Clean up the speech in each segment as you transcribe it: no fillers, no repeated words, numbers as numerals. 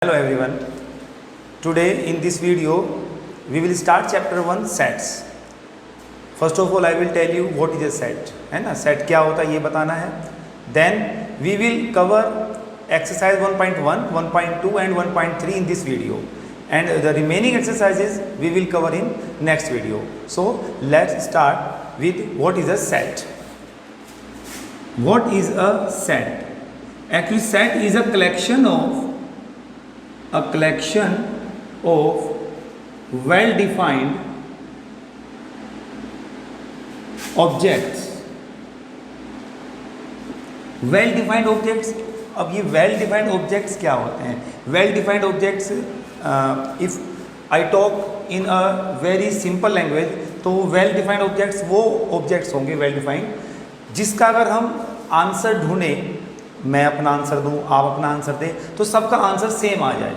Hello everyone. Today in this video we will start chapter 1 sets. First of all I will tell you what is a set, है ना. set क्या होता है ये बताना है. Then we will cover exercise 1.1, 1.2 and 1.3 in this video, and the remaining exercises we will cover in next video. So let's start with what is a set. What is a set? Actually set is a collection of well-defined objects. Well-defined objects. अब ये well-defined objects क्या होते हैं? Well-defined objects, if I talk in a very simple language, तो well-defined objects वो objects होंगे well-defined जिसका अगर हम आंसर ढूंढें, मैं अपना आंसर दूं, आप अपना आंसर दें, तो सबका आंसर सेम आ जाए,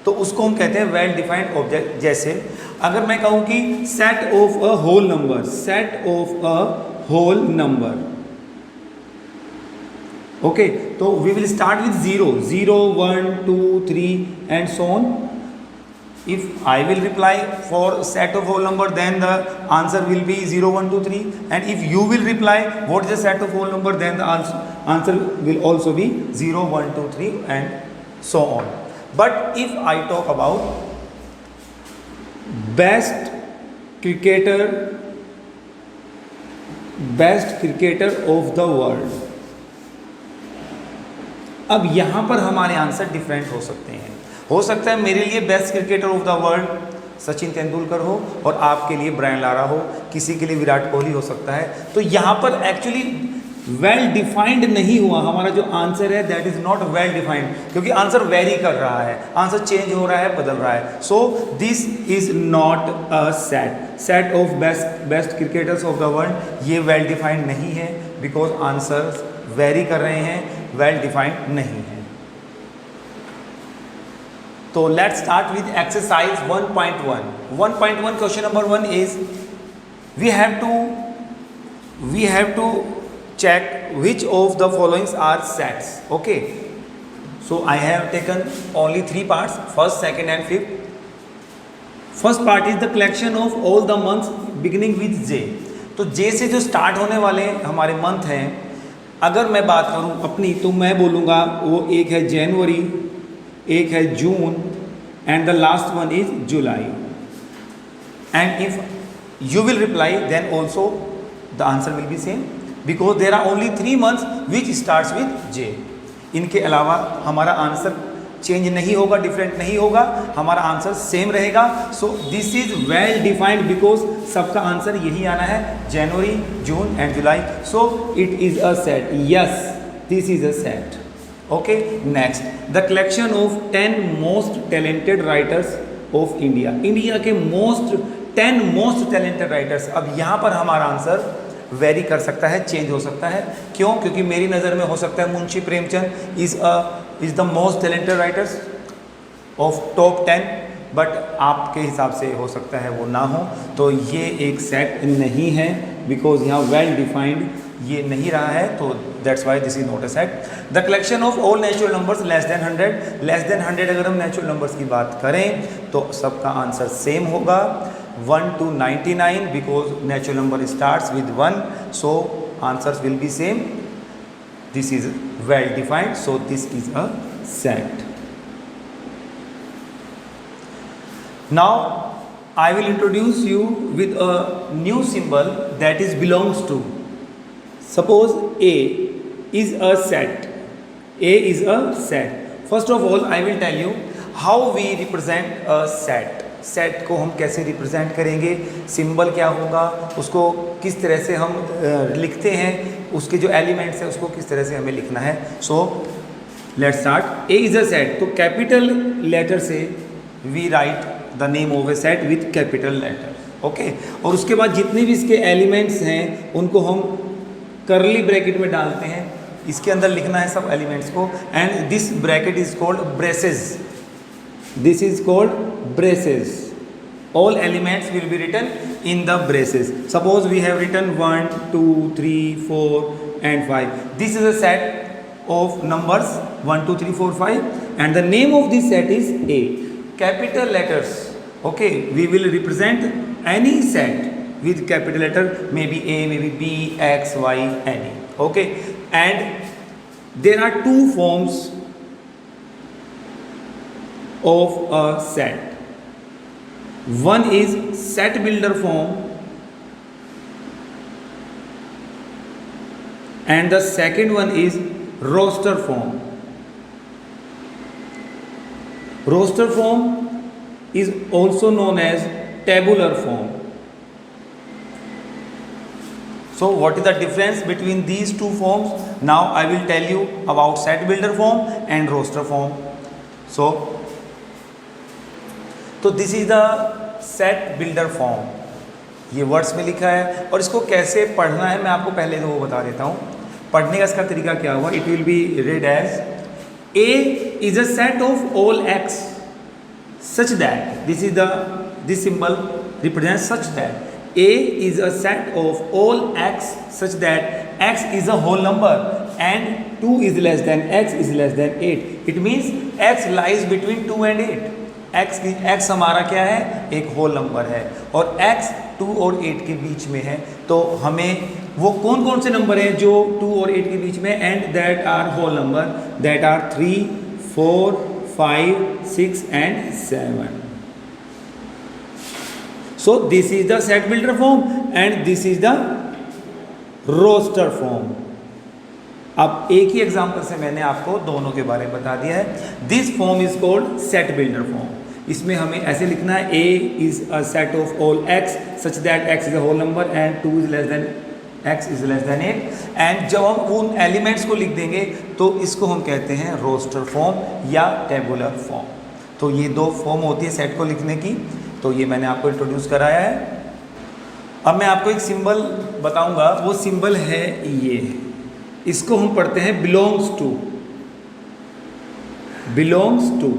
तो उसको हम कहते हैं वेल डिफाइंड ऑब्जेक्ट. जैसे अगर मैं कहूं कि set of a whole number, set of a whole number, okay, तो we will start with 0, 0, 1, 2, 3 and so on. If I will reply for set of whole number, then the answer will be 0, 1, 2, 3. And if you will reply what is the set of whole number, then the answer will also be 0, 1, 2, 3 and so on. But if I talk about best cricketer of the world, अब यहाँ पर हमारे answer different हो सकते हैं. हो सकता है मेरे लिए best cricketer of the world Sachin Tendulkar हो और आपके लिए ब्रायन लारा हो, किसी के लिए विराट कोहली हो सकता है. तो यहाँ पर एक्चुअली वेल डिफाइंड नहीं हुआ. हमारा जो आंसर है that is not well defined, क्योंकि आंसर वेरी कर रहा है, आंसर चेंज हो रहा है, बदल रहा है. सो this is not a set of best cricketers of the world. ये वेल डिफाइंड नहीं है बिकॉज आंसर वेरी कर रहे हैं, वेल डिफाइंड नहीं है. So let's start with exercise 1.1. 1.1 question number 1 is we have to check which of the following are sets. Okay, so I have taken only 3 parts, first, second and fifth. First part is the collection of all the months beginning with J. तो J से जो start होने वाले हमारे month हैं, अगर मैं बात करूं अपनी, तो मैं बोलूँगा वो एक है जनवरी, एक है जून and the last one is July. And if you will reply, then also the answer will be same because there are only 3 months which starts with J. इनके अलावा हमारा आंसर चेंज नहीं होगा, डिफरेंट नहीं होगा, हमारा आंसर सेम रहेगा. So this is well defined because सबका आंसर यही आना है, January, June and July. So it is a set. Yes, this is a set. Okay, next the collection of 10 most talented writers of India. India के 10 most talented writers. अब यहाँ पर हमारा आंसर वेरी कर सकता है, चेंज हो सकता है. क्यों? क्योंकि मेरी नज़र में हो सकता है Munshi Premchand is the most talented writers of top 10, but आपके हिसाब से हो सकता है वो ना हो. तो ये एक सेट नहीं है बिकॉज यहाँ वेल डिफाइंड ये नहीं रहा है, तो that's why this is not a set. The collection of all natural numbers less than 100. अगर हम नेचुरल नंबर्स की बात करें तो सबका आंसर सेम होगा, 1 to 99 because natural number starts with 1, so answers will be same. This is well defined, so this is a set. Now I will introduce you with a new symbol that is belongs to. Suppose A is a set. A is a set. First of all, I will tell you how we represent a set. Set को हम कैसे represent करेंगे, symbol क्या होगा, उसको किस तरह से हम लिखते हैं, उसके जो एलिमेंट्स हैं उसको किस तरह से हमें लिखना है. So let's start. A is a set, तो कैपिटल लेटर से we write the name of A set with capital letter. Okay, और उसके बाद जितने भी इसके एलिमेंट्स हैं उनको हम करली ब्रैकेट में डालते हैं, इसके अंदर लिखना है सब एलिमेंट्स को. And this bracket is called braces. This is called braces. All elements will be written in the braces. Suppose we have written 1, 2, 3, 4 and 5. This is a set of numbers 1 2 3 4 5, and the name of this set is A. Capital letters, okay, we will represent any set with capital letter, maybe A, maybe B, X, Y, any, okay. And there are two forms of a set. One is set builder form and the second one is roster form. Roster form is also known as tabular form. So what is the difference between these two forms? Now I will tell you about set builder form and roster form. So this is the set builder form. ये words में लिखा है और इसको कैसे पढ़ना है मैं आपको पहले तो वो बता देता हूँ. पढ़ने का इसका तरीका क्या हुआ? It will B read as A is a set of all x such that this symbol represents such that A is a set of all x such that x is a whole number and 2 is less than x is less than 8. It means x lies between 2 and 8. x हमारा क्या है? एक whole number है और x 2 और 8 के बीच में है. तो हमें वो कौन कौन से नंबर हैं जो 2 और 8 के बीच में, and that are whole number, that are 3, 4, 5, 6 and 7. So this is the set builder form and this is the roster form. अब एक ही एग्जांपल से मैंने आपको दोनों के बारे में बता दिया है. This form is called set builder form. इसमें हमें ऐसे लिखना है A is a set of all x such that x is a whole number and 2 is less than x is less than 8. And जब हम उन एलिमेंट्स को लिख देंगे तो इसको हम कहते हैं रोस्टर फॉर्म या टेबुलर फॉर्म. तो ये दो फॉर्म होती है सेट को लिखने की. तो ये मैंने आपको इंट्रोड्यूस कराया है. अब मैं आपको एक सिंबल बताऊंगा. वो सिंबल है ये. इसको हम पढ़ते हैं belongs to. Belongs to.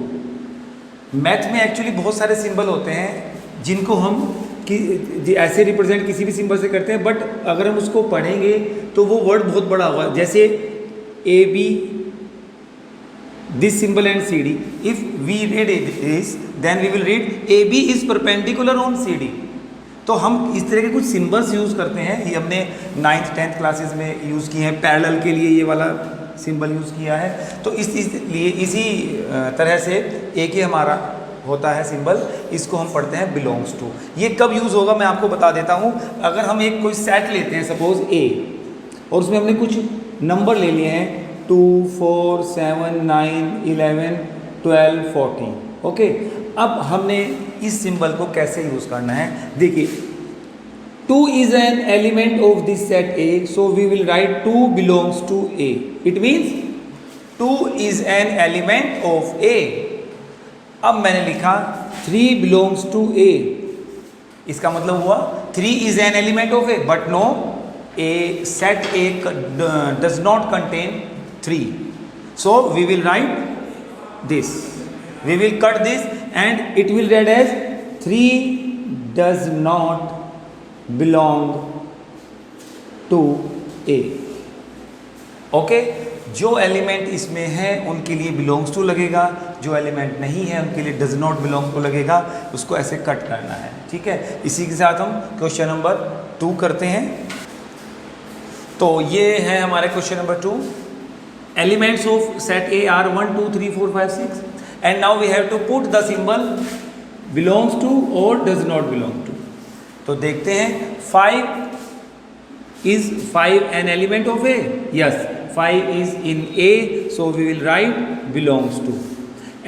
Math में एक्चुअली बहुत सारे सिंबल होते हैं जिनको हम ऐसे रिप्रेजेंट किसी भी सिंबल से करते हैं, बट अगर हम उसको पढ़ेंगे तो वो वर्ड बहुत बड़ा होगा. जैसे A B, this symbol and C D. If we read this then we will read A B is perpendicular on C D. तो हम इस तरह के कुछ सिंबल्स यूज़ करते हैं. ये हमने 9th 10th क्लासेस में यूज़ किए हैं. पैरेलल के लिए ये वाला सिंबल यूज़ किया है. तो इसलिए इसी तरह से एक ही हमारा होता है सिंबल. इसको हम पढ़ते हैं बिलोंग्स टू. ये कब यूज़ होगा मैं आपको बता देता हूँ. अगर हम एक कोई सेट लेते हैं सपोज A और उसमें हमने कुछ नंबर ले लिए हैं 2, 4, 7, 9, 11, 12, 14. ओके. अब हमने इस सिंबल को कैसे यूज़ करना है देखिए. 2 is an element of this set A, so we will write 2 belongs to A. It means 2 is an element of A. अब मैंने लिखा 3 belongs to A. इसका मतलब हुआ 3 is an element of A, but no, A set A does not contain 3. So we will write this. We will cut this and it will read as 3 does not belong to A. Okay. जो element इसमें है उनके लिए belongs to लगेगा, जो element नहीं है उनके लिए डज नॉट बिलोंग टू लगेगा. उसको ऐसे कट करना है. ठीक है. इसी के साथ हम क्वेश्चन नंबर 2 करते हैं. तो ये है हमारे question number 2. Elements of set A are 1, 2, 3, 4, 5, 6 and now we have to put the symbol belongs to और डज नॉट बिलोंग टू. तो देखते हैं. 5 is 5 an element of A? Yes, 5 is in A, so we will write belongs to.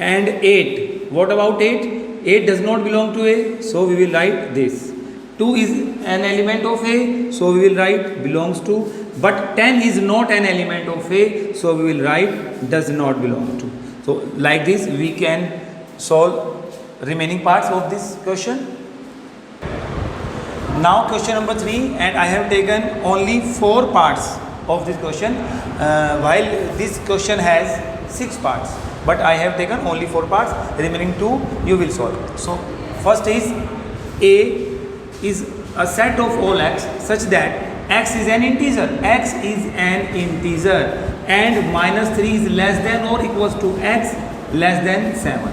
And 8, what about 8? 8 does not belong to A, so we will write this. 2 is an element of A, so we will write belongs to. But 10 is not an element of A, so we will write does not belong to. So like this we can solve remaining parts of this question. Now question number 3, and I have taken only 4 parts of this question, while this question has 6 parts, but I have taken only 4 parts. Remaining 2 you will solve. So first is A is a set of all x such that x is an integer. X is an integer and -3 is less than or equals to x less than 7.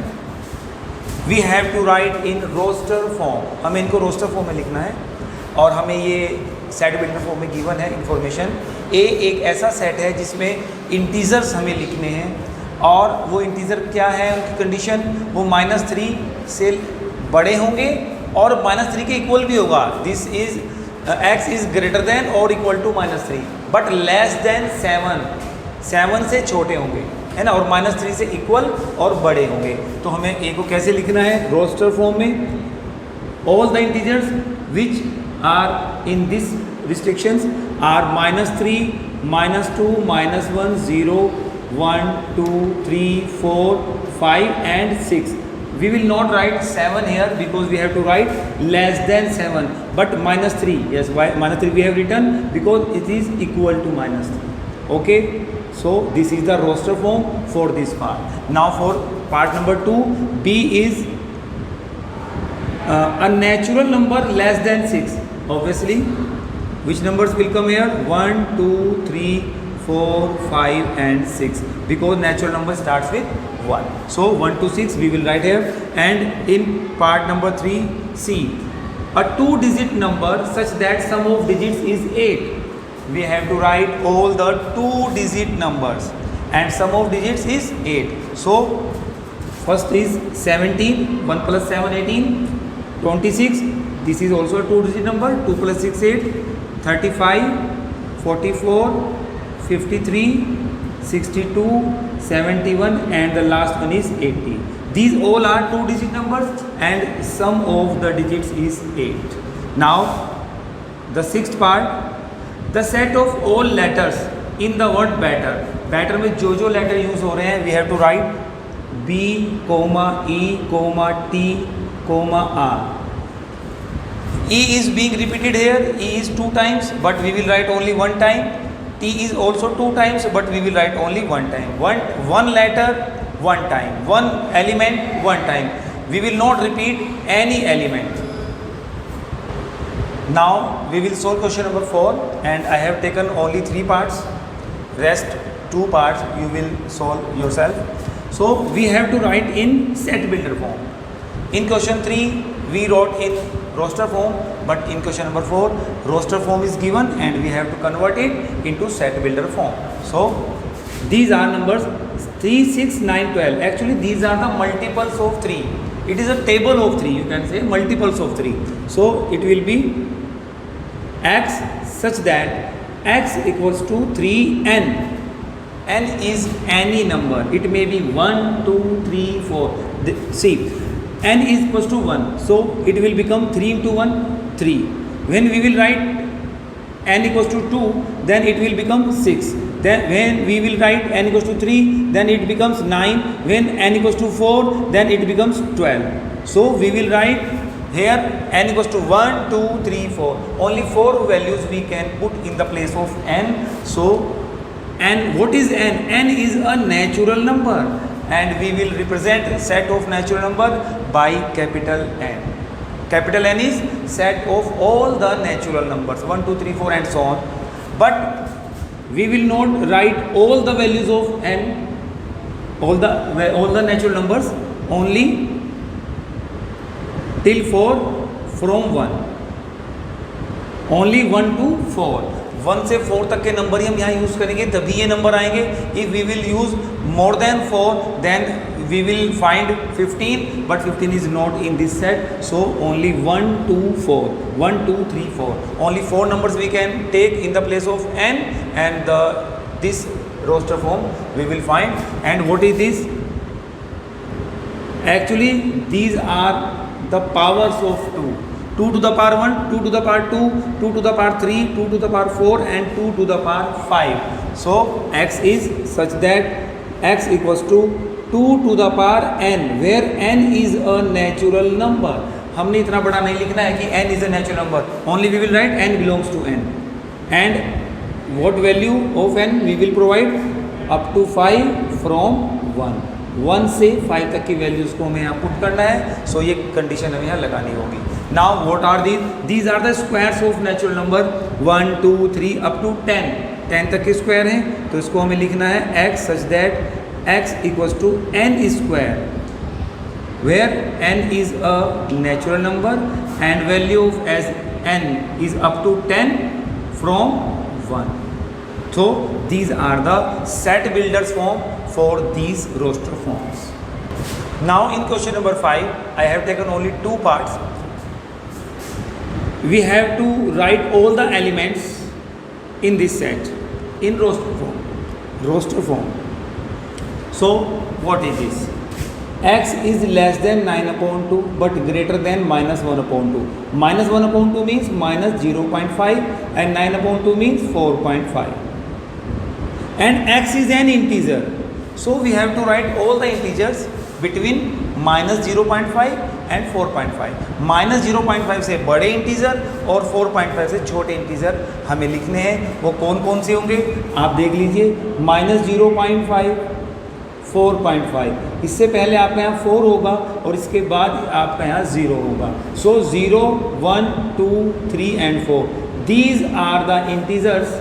We have to write in roster form. हमें इनको roster form में लिखना है और हमें ये set builder form में given है इंफॉर्मेशन. ए एक ऐसा सेट है जिसमें इंटीजर्स हमें लिखने हैं और वो इंटीजर क्या है, उनकी कंडीशन वो -3 से बड़े होंगे और -3 के इक्वल भी होगा. This is x is greater than और equal to -3 but less than 7 से छोटे होंगे, है ना, और -3 से इक्वल और बड़े होंगे. तो हमें ए को कैसे लिखना है, रोस्टर फॉर्म में. All the integers which are in this restrictions are -3, -2, -1, 0, 1, 2, 3, 4, 5 and 6. We will not write 7 here because we have to write less than 7, but -3, yes, why -3 we have written because it is equal to -3. Okay, so this is the roster form for this part. Now for part number 2, B is a natural number less than 6. Obviously, which numbers will come here? 1, 2, 3, 4, 5 and 6 because natural number starts with 1. So 1 to 6 we will write here. And in part number 3, C, a 2-digit number such that sum of digits is 8. We have to write all the 2-digit numbers and sum of digits is 8. So first is 17, 1 plus 7, 18, 26. This is also a 2-digit number. 2 plus 6, 8. 35, 44, 53, 62, 71 and the last one is 80. These all are 2-digit numbers and sum of the digits is 8. Now the sixth part, the set of all letters in the word batter. Batter में जो letter use हो रहे हैं we have to write B, E, T, R. E is being repeated here. E is 2 times but we will write only 1 time. T is also 2 times but we will write only 1 time. One letter 1 time, 1 element 1 time. We will not repeat any element. Now we will solve question number 4 and I have taken only 3 parts. Rest 2 parts you will solve yourself. So we have to write in set builder form. In question 3 we wrote in roster form, but in question number 4 roster form is given and we have to convert it into set builder form. So these are numbers 3, 6, 9, 12. Actually these are the multiples of 3. It is a table of 3, you can say multiples of 3. So it will be x such that x equals to 3n. N is any number, it may be 1, 2, 3, 4. See, n is equals to 1, so it will become 3 into 1, 3. When we will write n equals to 2, then it will become 6. Then when we will write n equals to 3, then it becomes 9. When n equals to 4, then it becomes 12. So we will write here n equals to 1, 2, 3, 4. Only 4 values we can put in the place of n. So n, what is n? N is a natural number and we will represent set of natural number by capital N. Capital N is set of all the natural numbers 1, 2, 3, 4 and so on. But we will not write all the values of n, all the natural numbers, only till 4 from 1. Only 1 to 4. 1 से 4 तक के number ही हम यहाँ use करेंगे तभी ये number आएंगे. If we will use more than 4 then we will find 15 but 15 is not in this set. So only 1, 2, 4, 1, 2, 3, 4. Only 4 numbers we can take in the place of n and this roster form we will find. And what is this? Actually these are the powers of 2. 2 to the power 1, 2 to the power 2, 2 to the power 3, 2 to the power 4 and 2 to the power 5. So x is such that x equals to 2 to the power n where n is a natural number. हमने इतना बड़ा नहीं लिखना है कि n is a natural number. Only we will write n belongs to n. And what value of n we will provide? Up to 5 from 1. 1 से 5 तक की वैल्यूज़ को हमें यहाँ पुट करना है. सो ये कंडीशन हमें यहाँ लगानी होगी. Now what are these are the squares of natural number 1, 2, 3 up to 10. 10 तक के स्क्वायर हैं तो इसको हमें लिखना है x such that x equals to n square, where n is a natural number and value of as n is up to 10 from 1. So these are the set builders form for these roster forms. Now in question number 5, I have taken only 2 parts. We have to write all the elements in this set in roster form. Roster form. So what is this? X is less than 9 upon 2 but greater than minus 1 upon 2. Minus 1 upon 2 means minus 0.5 and 9 upon 2 means 4.5. And x is an integer. So we have to write all the integers between minus 0.5 and 4.5. Minus 0.5 से बड़े integer और 4.5 से छोटे integer हमें लिखने हैं. वो कौन कौन से होंगे आप देख लीजिए. माइनस 0.5, 4.5, इससे पहले आपका यहाँ 4 होगा और इसके बाद आपका यहाँ 0 होगा. So 0, 1, 2, 3 and 4. These are the integers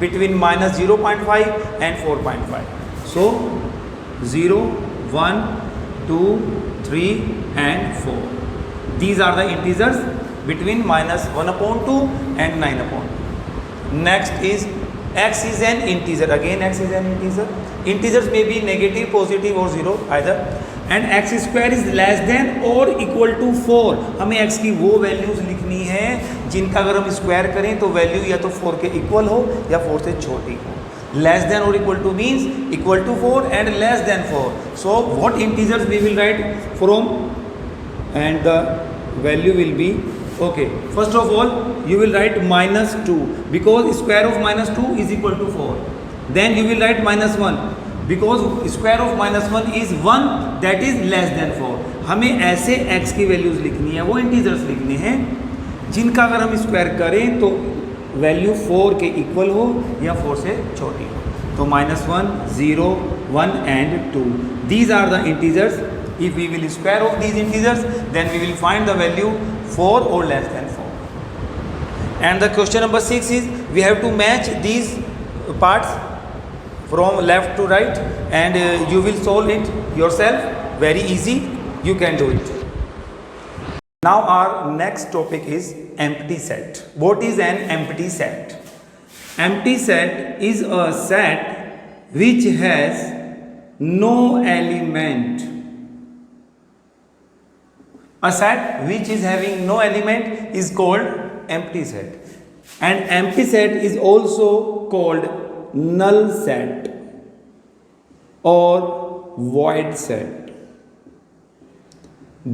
between minus 0.5 and 4.5. So 0, 1, 2, 3 and 4. These are the integers between minus 1 upon 2 and 9 upon 2. Next is x is an integer. Again x is an integer. Integers may be negative, positive or 0 either. And x square is less than or equal to 4. हमें x की वो values लिखनी है जिनका अगर हम square करें तो वैल्यू या तो 4 के इक्वल हो या 4 से छोटी हो. Less than or equal to means equal to 4 and less than 4. So what integers we will write from, and the value will be, okay, first of all you will write minus 2 because square of minus 2 is equal to 4. Then you will write minus 1 because square of minus 1 is 1, that is less than 4. हमें ऐसे x की values लिखनी है, वो integers लिखने हैं जिनका अगर हम स्क्वायर करें तो वैल्यू 4 के इक्वल हो या 4 से छोटी हो. तो minus 1, 0, 1 and 2. These are the integers. If we will square of these integers then we will find the value 4 और less than 4. And the question number 6 is we have to match these parts from left to right and you will solve it yourself. Very easy, you can do it. Now our next topic is empty set. What is an empty set? Empty set is a set which has no element. A set which is having no element is called empty set. And empty set is also called null set or void set.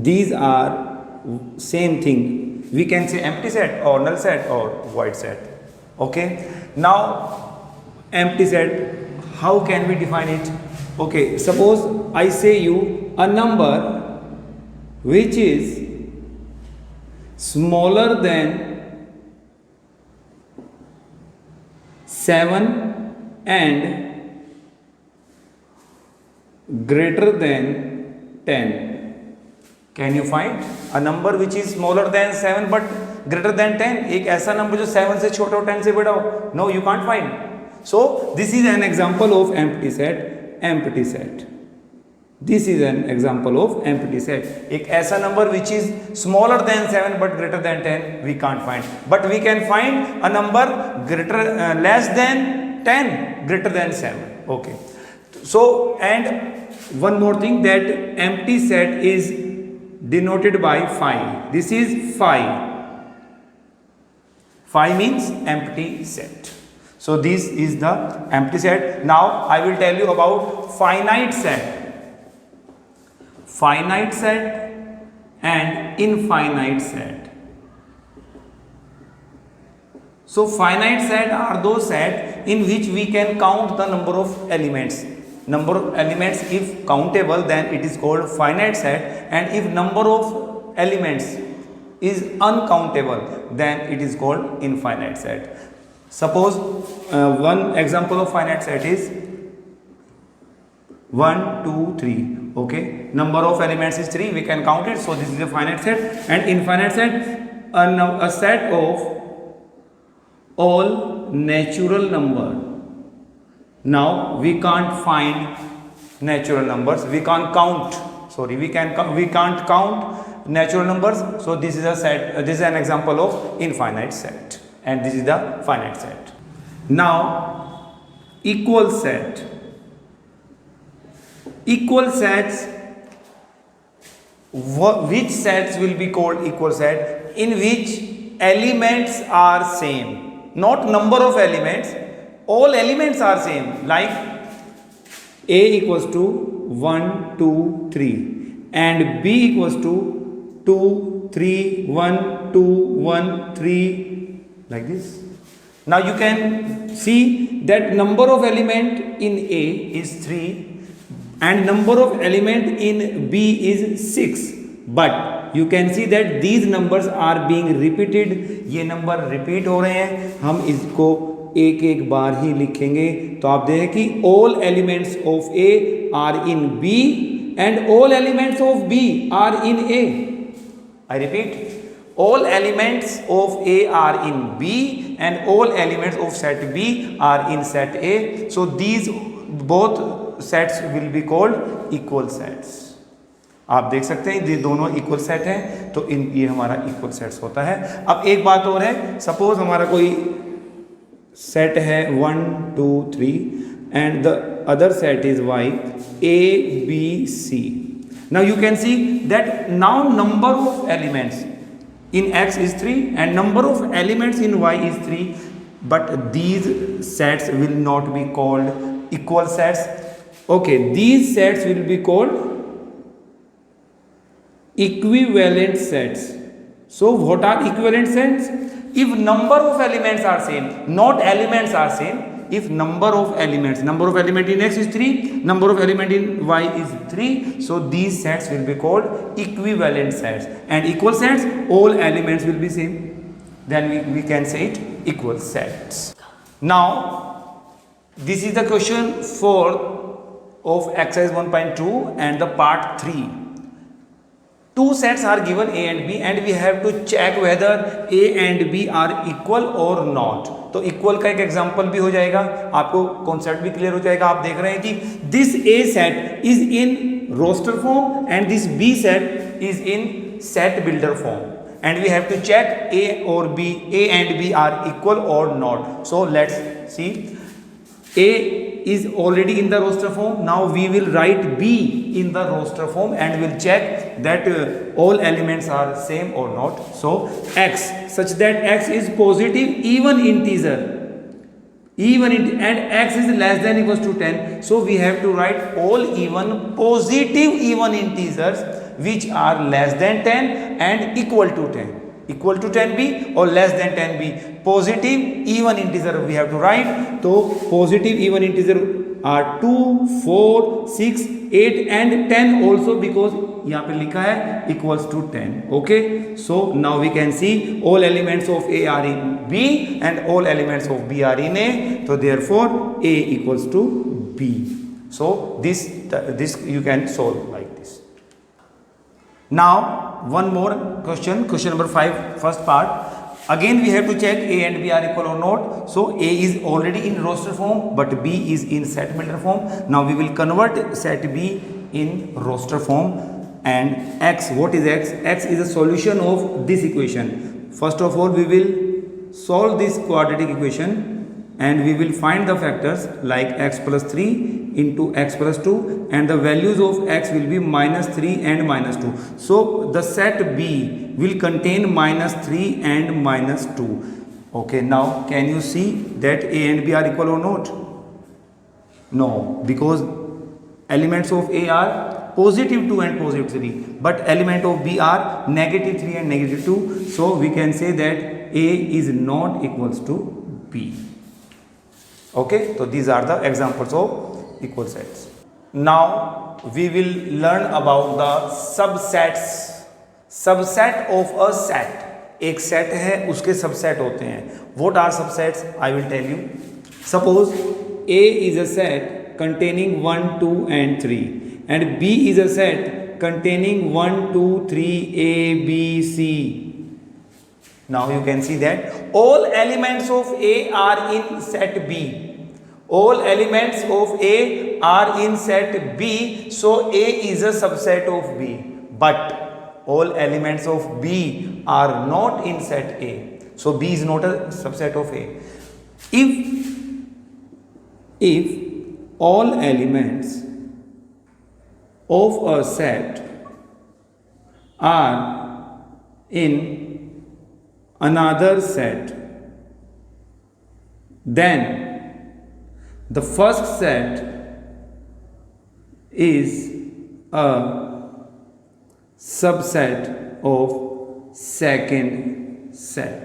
These are same thing. We can say empty set or null set or void set. Okay. Now empty set, how can we define it? Okay, suppose I say you a number which is smaller than 7 and greater than 10. Can you find a number which is smaller than 7 but greater than 10? एक ऐसा number जो 7 से छोटा हो 10 से बड़ा हो. No, you can't find. So this is an example of empty set. Empty set. This is an example of empty set. एक ऐसा number which is smaller than 7 but greater than 10 we can't find. But we can find a number greater less than 10, greater than 7. Okay. So and one more thing, that empty set is denoted by phi. This is phi. Phi means empty set. So this is the empty set. Now I will tell you about finite set. Finite set and infinite set. So finite set are those set in which we can count the number of elements. Number of elements, if countable, then it is called finite set, and if number of elements is uncountable, then it is called infinite set. Suppose one example of finite set is 1, 2, 3. Okay, number of elements is 3, we can count it, so this is a finite set. And infinite set, a set of all natural number. Now we can't find natural numbers. We can't count. Sorry, we can't count natural numbers. So this is a set. This is an example of infinite set, and this is the finite set. Now, equal set. Equal sets. Which sets will be called equal set? In which elements are same, not number of elements. All elements are same. Like A equals to 1, 2, 3, and B equals to 2, 3, 1, 2, 1, 3, like this. Now you can see that number of element in A is 3 and number of element in B is 6, but you can see that these numbers are being repeated. ये number repeat हो रहे हैं. हम इसको एक एक बार ही लिखेंगे. तो आप देखें कि all elements of A are in B and all elements of B are in A. I repeat, all elements of A are in B and all elements of set B are in set A. So these both sets will be called equal sets. आप देख सकते हैं ये दोनों equal set हैं, तो ये हमारा इक्वल सेट्स होता है. अब एक बात और है, सपोज हमारा कोई सेट है 1, 2, 3 and the other set is y A B C. Now you can see that now number of elements in x is 3 and number of elements in y is 3, but these sets will not be called equal sets. Okay, these sets will be called equivalent sets. So what are equivalent sets? If number of elements are same, not elements are same. If number of element in x is 3, number of element in y is 3, so these sets will be called equivalent sets. And equal sets, all elements will be same, then we can say it equal sets. Now this is the question 4 of exercise 1.2 and the part 3. Two sets are given A and B and we have to check whether A and B are equal or not. तो equal का एक example भी हो जाएगा, आपको concept भी clear हो जाएगा. आप देख रहे हैं कि this A set is in roster form and this B set is in set builder form and we have to check A and B are equal or not. So let's see. A is already in the roster form. Now we will write B in the roster form and we'll check that all elements are same or not. So x, such that x is positive even integer, and x is less than equals to 10. So we have to write all even positive even integers which are less than 10 and equal to 10. Equal to 10b or less than 10b. Positive even integer we have to write. So positive even integer are 2, 4, 6, 8 and 10 also, because यहाँ पे लिखा है equals to 10. Okay, so now we can see all elements of A are in B and all elements of B are in A. So therefore A equals to B. So this you can solve like this. Now one more question number 5, first part. Again we have to check A and B are equal or not. So A is already in roster form but B is in set builder form. Now we will convert set B in roster form. And x, what is x? X is a solution of this equation. First of all we will solve this quadratic equation and we will find the factors like x plus 3 into x plus 2 and the values of x will be minus 3 and minus 2. So the set B will contain minus 3 and minus 2. Okay, now can you see that A and B are equal or not? No, because elements of A are positive 2 and positive 3, but element of B are negative 3 and negative 2. So we can say that A is not equals to B. Okay, so these are the examples of equal sets. Now we will learn about the subsets. Subset of a set. एक set है उसके subset होते हैं. What are subsets? I will tell you. Suppose A is a set containing 1, 2 and 3 and B is a set containing 1, 2, 3 A, B, C. Now you can see that all elements of A are in set B. all elements of A are in set B, so A is a subset of B. But all elements of B are not in set A, so B is not a subset of A. If all elements of a set are in another set, then the first set is a subset of second set.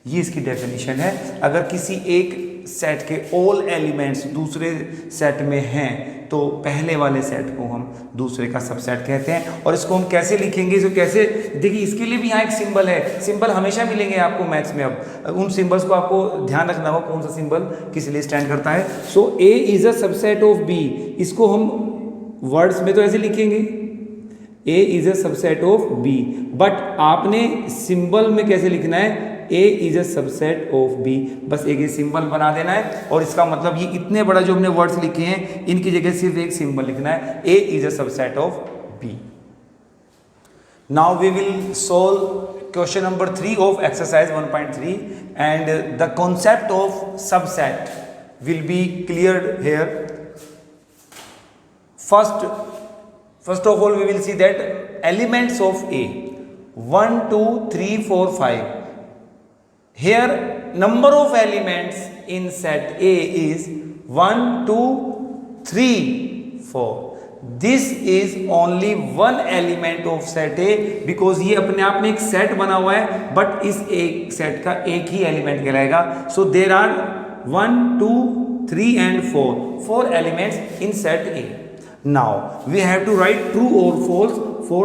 ये इसकी definition है. अगर किसी एक set के all elements दूसरे set में हैं तो पहले वाले सेट को हम दूसरे का सबसेट कहते हैं. और इसको हम कैसे लिखेंगे, इसको कैसे देखिए, इसके लिए भी यहाँ एक सिंबल है. सिंबल हमेशा मिलेंगे आपको मैथ्स में. अब उन सिंबल्स को आपको ध्यान रखना होगा कौन सा सिंबल किस लिए स्टैंड करता है. So A is a subset of B. इसको हम वर्ड्स में तो ऐसे लिखेंगे, A is a subset of B. But आपने सिंबल में कैसे लिखना है, A is a subset of B. बस एक ये सिंबल बना देना है. और इसका मतलब ये इतने बड़ा जो हमने वर्ड्स लिखे हैं इनकी जगह सिर्फ एक सिंबल लिखना है, A is a subset of B. Now we will solve question number 3 of exercise 1.3 and the concept of subset will be cleared here. First of all we will see that elements of A 1 2 3 4 5. Here number of elements in set A is 1 2 3 4. This is only one element of set A because ये अपने आप में एक set बना हुआ है, but इस एक सेट का एक ही एलिमेंट कहलाएगा. सो there are 1 2 3 and 4 elements in set A. Now we have to write true or false for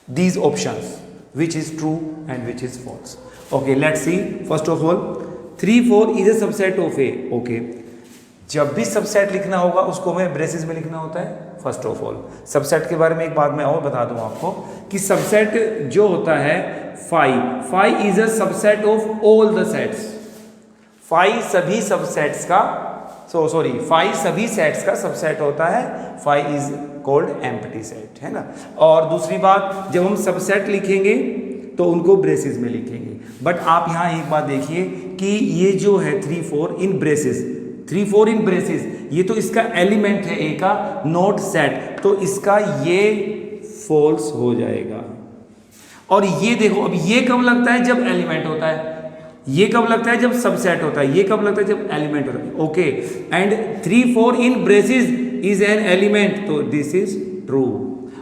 these options, which is true and which is false. Okay, let's see. First of all 3 4 is a subset of A. Okay, जब भी subset लिखना होगा उसको हमें braces में लिखना होता है. फर्स्ट ऑफ ऑल सबसेट के बारे में एक बात मैं और बता दूं आपको कि सबसेट जो होता है five is a subset of all the sets. Five सभी सबसेट्स का फाइव सभी सेट्स का सबसेट होता है. Five is called empty set, है ना. और दूसरी बात, जब हम सबसेट लिखेंगे तो उनको ब्रेसेस में लिखेंगे. बट आप यहाँ एक बात देखिए कि ये जो है 3 4 इन ब्रेसेस, 3 4 इन ब्रेसेस, ये तो इसका एलिमेंट है ए का, नॉट सेट. तो इसका ये फॉल्स हो जाएगा. और ये देखो, अब ये कब लगता है, जब एलिमेंट होता है. ये कब लगता है, जब सबसेट होता है. ये कब लगता है, जब एलिमेंट होता है. Okay, and 3 4 in braces is an element, तो दिस इज ट्रू.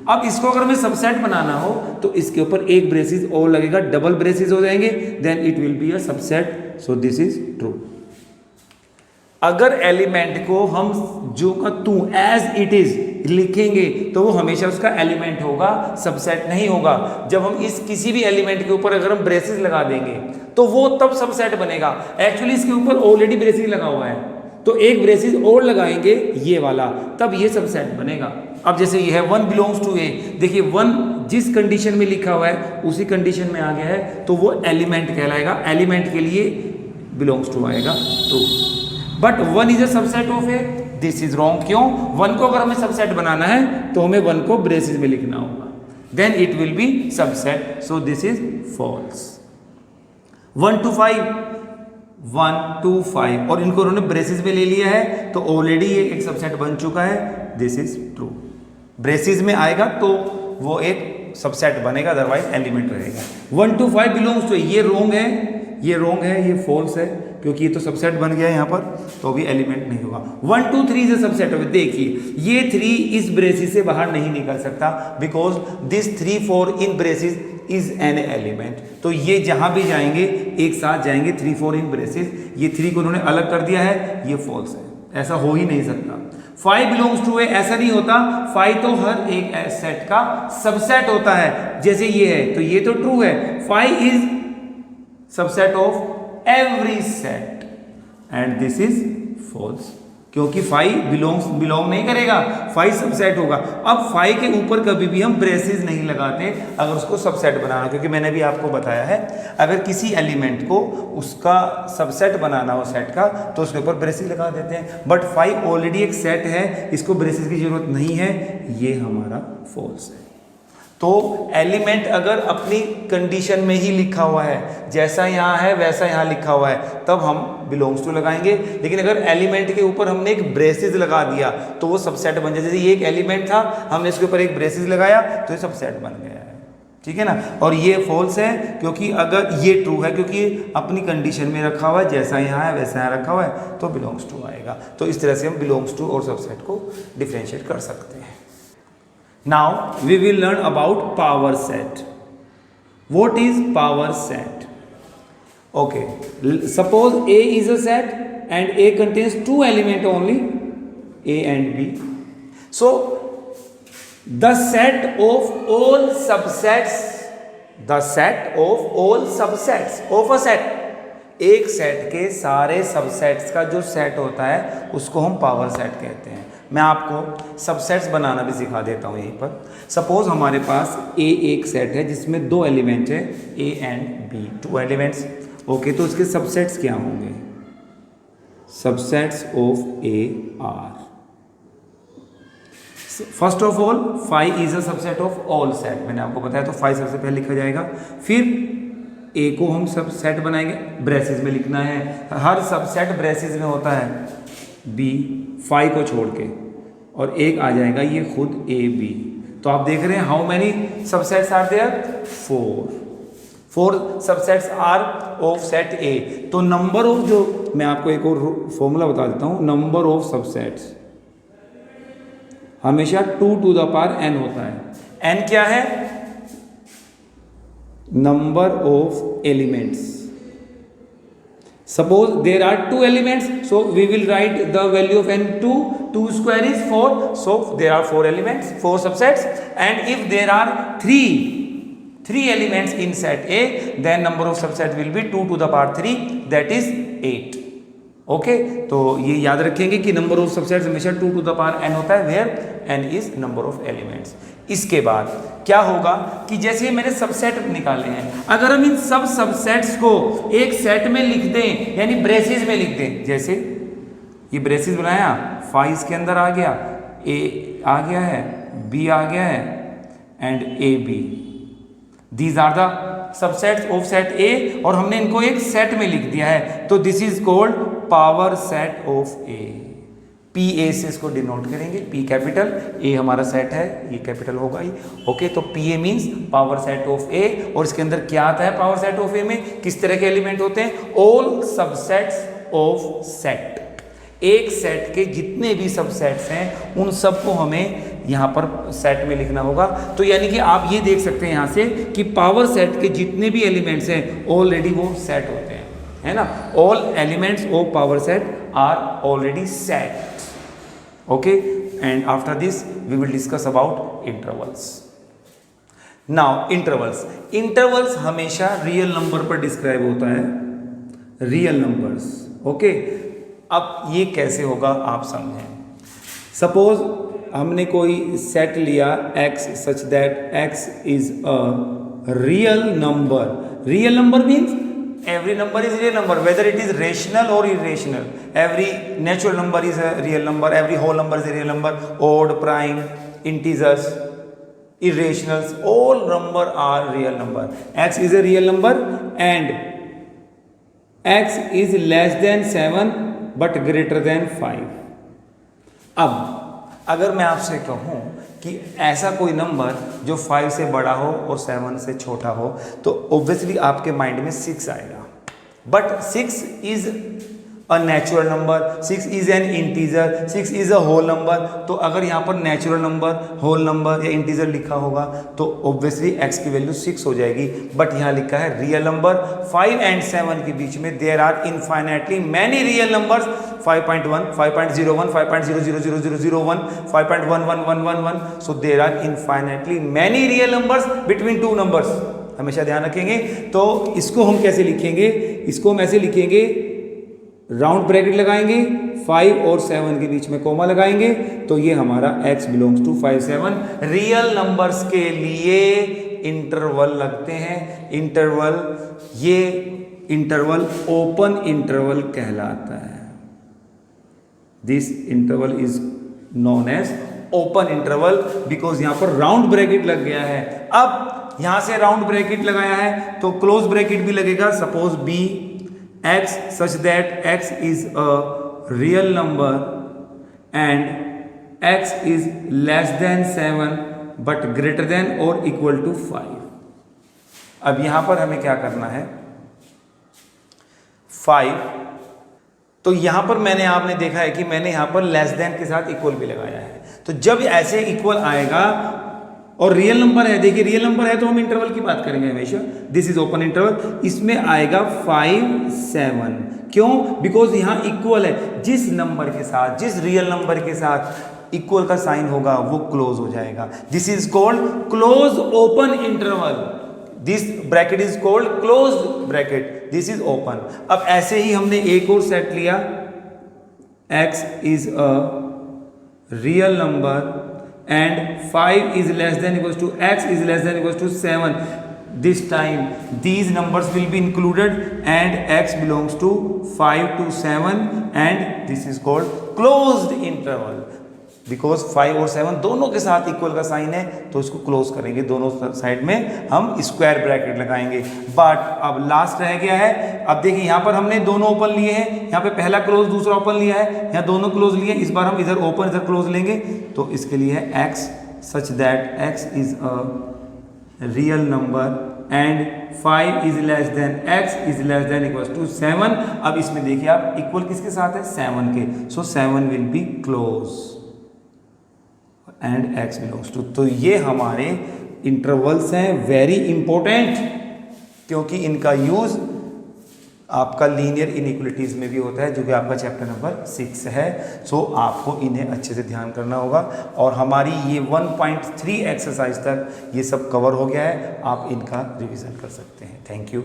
अब इसको अगर हमें सबसेट बनाना हो तो इसके ऊपर एक ब्रेसिस और लगेगा, डबल ब्रेसिस हो जाएंगे, then it will be a subset. So this is true. अगर एलिमेंट को हम जो का तू एज इट इज लिखेंगे तो वो हमेशा उसका एलिमेंट होगा, सबसेट नहीं होगा. जब हम इस किसी भी एलिमेंट के ऊपर अगर हम ब्रेसिस लगा देंगे तो वो तब सबसेट बनेगा. एक्चुअली इसके ऊपर ऑलरेडी ब्रेसिस लगा हुआ है, तो एक ब्रेसिस और लगाएंगे ये वाला, तब ये सबसेट बनेगा. अब जैसे ये है 1 बिलोंग्स टू ए, देखिए 1 जिस कंडीशन में लिखा हुआ है उसी कंडीशन में आ गया है तो वो एलिमेंट कहलाएगा. एलिमेंट के लिए बिलोंग्स टू आएगा true. But 1 is a subset of A, this is wrong. क्यों? 1 को अगर हमें सबसेट बनाना है तो हमें 1 को ब्रेसिस में लिखना होगा, then it will be subset. So this is false. 1 2 5 1 2 5 और इनको उन्होंने ब्रेसिस में ले लिया है तो ऑलरेडी ये एक सबसेट बन चुका है. This is true. ब्रेसिस में आएगा तो वो एक सबसेट बनेगा, अदरवाइज एलिमेंट रहेगा. 1 2 5 बिलोंग्स टू, ये रोंग है, ये रोंग है, ये फॉल्स है, क्योंकि ये तो सबसेट बन गया है यहाँ पर, तो भी एलिमेंट नहीं होगा. 1 2 3 इज अ सबसेट ऑफ. देखिए ये 3 इस ब्रेसिस से बाहर नहीं निकल सकता, because this 3 4 in braces is an element. तो ये जहां भी जाएंगे एक साथ जाएंगे 3 4 इन ब्रेसिस. ये 3 को उन्होंने अलग कर दिया है, ये फॉल्स है, ऐसा हो ही नहीं सकता. 5 बिलोंग्स टू ए, ऐसा नहीं होता. 5 तो हर एक सेट का सबसेट होता है, जैसे ये है तो ये तो ट्रू है. 5 is subset of every set and this is false. क्योंकि 5 बिलोंग नहीं करेगा, 5 सबसेट होगा। अब 5 के ऊपर कभी भी हम ब्रेसेस नहीं लगाते अगर उसको सबसेट बनाना, क्योंकि मैंने भी आपको बताया है अगर किसी एलिमेंट को उसका सबसेट बनाना हो सेट का तो उसके ऊपर ब्रेसेस लगा देते हैं। बट 5 ऑलरेडी एक सेट है, इसको ब्रेसेस की जरूरत नहीं है, ये हमारा फॉल्स है। तो एलिमेंट अगर अपनी कंडीशन में ही लिखा हुआ है, जैसा यहाँ है वैसा यहाँ लिखा हुआ है, तब हम बिलोंग्स टू लगाएंगे। लेकिन अगर एलिमेंट के ऊपर हमने एक ब्रेसेस लगा दिया तो वो सबसेट बन जाए। जैसे ये एक एलिमेंट था, हमने इसके ऊपर एक ब्रेसेस लगाया तो ये सबसेट बन गया है, ठीक है ना। और ये फॉल्स है क्योंकि अगर ये ट्रू है क्योंकि अपनी कंडीशन में रखा हुआ है, जैसा यहाँ है वैसा यहाँ रखा हुआ है, तो बिलोंग्स टू आएगा। तो इस तरह से हम बिलोंग्स टू और सबसेट को डिफरेंशिएट कर सकते हैं। Now we will learn about power set. What is power set? Okay, suppose A is a set and A contains 2 elements only, A and B. So the set of all subsets of a set, एक set के सारे subsets का जो set होता है उसको हम power set कहते हैं। मैं आपको सबसेट्स बनाना भी सिखा देता हूँ यहीं पर। सपोज हमारे पास ए एक सेट है जिसमें 2 एलिमेंट है, A and B, 2 elements. Okay, तो इसके सबसेट्स क्या होंगे? Subsets of A are, first of all 5 is a subset of all set, मैंने आपको बताया। तो 5 सबसे पहले लिखा जाएगा, फिर ए को हम सब सेट बनाएंगे, ब्रेसेस में लिखना है, हर सबसेट ब्रेसेस में होता है, बी 5 को छोड़ के, और एक आ जाएगा ये खुद ए बी। तो आप देख रहे हैं how many subsets are there? 4 subsets are of set A. तो नंबर ऑफ, जो मैं आपको एक और फॉर्मूला बता देता हूं, नंबर ऑफ सबसेट्स हमेशा 2 to the power n होता है। n क्या है? number of elements. Suppose there are 2 elements, so we will write the value of n 2 square is 4, so there are 4 elements, 4 subsets. And if there are 3 elements in set A, then number of subsets will be 2 to the power 3, that is 8. Okay, तो ये याद रखेंगे कि number of subsets हमेशा 2 to the power n होता है, where n is number of elements. इसके बाद क्या होगा कि जैसे मैंने सबसेट निकाले हैं, अगर हम इन सब सबसेट्स को एक सेट में लिख दें, यानी ब्रेसेस में लिख दें, जैसे ये ब्रेसेस बनाया, 5 इसके अंदर आ गया, ए आ गया है, बी आ गया है, and A B, these are the subsets of set A, और हमने इनको एक सेट में लिख दिया है, तो this is called power set of A. P A से इसको डिनोट करेंगे, पी कैपिटल, ए हमारा सेट है, ये कैपिटल होगा ही। ओके, तो P A means power set of A, और इसके अंदर क्या आता है पावर सेट ऑफ ए में? किस तरह के एलिमेंट होते हैं? All subsets of set. एक सेट के जितने भी सबसेट्स हैं उन सबको हमें यहाँ पर सेट में लिखना होगा। तो यानी कि आप ये देख सकते हैं यहाँ से कि पावर सेट के जितने भी एलिमेंट्स हैं ऑलरेडी वो सेट होते हैं, है ना। All elements of power set are already set. Okay, and after this we will discuss about intervals. Now intervals हमेशा रियल नंबर पर डिस्क्राइब होता है, रियल नंबर्स। ओके, अब ये कैसे होगा आप समझें। सपोज हमने कोई सेट लिया x such that x is a real number means every number is a real number, whether it is rational or irrational. Every natural number is a real number, every whole number is a real number, odd, prime, integers, irrationals, all number are real number. X is a real number and x is less than 7 but greater than 5. अब अगर मैं आपसे कहूँ कि ऐसा कोई number जो 5 से बड़ा हो और 7 से छोटा हो, तो ऑब्वियसली आपके माइंड में 6 आएगा। But 6 is a natural number, 6 is an integer, 6 is a whole number. तो अगर यहाँ पर नेचुरल नंबर, होल नंबर या इंटीजर लिखा होगा तो ऑब्वियसली x की वैल्यू 6 हो जाएगी। बट यहाँ लिखा है रियल नंबर। 5 and 7 के बीच में there are infinitely many real numbers, 5.1, 5.01, 5.000001, 5.11111, so there are infinitely many real numbers between 2 numbers. हमेशा ध्यान रखेंगे। तो इसको हम कैसे लिखेंगे? इसको हम ऐसे लिखेंगे राउंड ब्रैकेट लगाएंगे, 5 और 7 के बीच में कोमा लगाएंगे, तो ये हमारा x belongs to 5 7। Real numbers के लिए इंटरवल लगते हैं। इंटरवल, ये इंटरवल ओपन इंटरवल कहलाता है। This interval is known as open interval because यहां पर राउंड ब्रैकेट लग गया है। अब यहां से राउंड ब्रैकेट लगाया है तो क्लोज ब्रैकेट भी लगेगा। Suppose B x such that x is a real number and x is less than 7 but greater than or equal to 5। अब यहां पर हमें क्या करना है, 5, तो यहां पर मैंने आपने देखा है कि मैंने यहां पर लेस देन के साथ इक्वल भी लगाया है। तो जब ऐसे इक्वल आएगा और रियल नंबर है, देखिए रियल नंबर है तो हम इंटरवल की बात करेंगे हमेशा। दिस इज ओपन इंटरवल, इसमें आएगा 5 7। क्यों? बिकॉज यहां इक्वल है। जिस नंबर के साथ, जिस रियल नंबर के साथ इक्वल का साइन होगा वो क्लोज हो जाएगा। This is called close open interval. This bracket is called close bracket, this is open. अब ऐसे ही हमने एक और सेट लिया, x is a real number and 5 is less than equals to x is less than equals to 7. This time these numbers will be included and x belongs to 5 to 7 and this is called closed interval because 5 और 7 दोनों के साथ equal का sign है तो इसको close करेंगे। दोनों साइड में हम स्क्वायर ब्रैकेट लगाएंगे। बट अब लास्ट रह गया है। अब देखिए यहाँ पर हमने दोनों ओपन लिए हैं, यहाँ पे पहला क्लोज दूसरा ओपन लिया है, यहाँ दोनों क्लोज लिए। इस बार हम इधर ओपन इधर क्लोज लेंगे तो इसके लिए है x such that x is a real number and 5 is less than x is less than equals to 7। अब इसमें देखिए आप इक्वल किसके साथ है, 7 के, so 7 will be close and x belongs to. तो ये हमारे इंटरवल्स हैं, वेरी इंपॉर्टेंट, क्योंकि इनका यूज आपका लीनियर इनइक्वलिटीज में भी होता है जो कि आपका चैप्टर नंबर 6 है। सो आपको इन्हें अच्छे से ध्यान करना होगा। और हमारी ये 1.3 एक्सरसाइज तक ये सब कवर हो गया है, आप इनका रिवीजन कर सकते हैं। Thank you.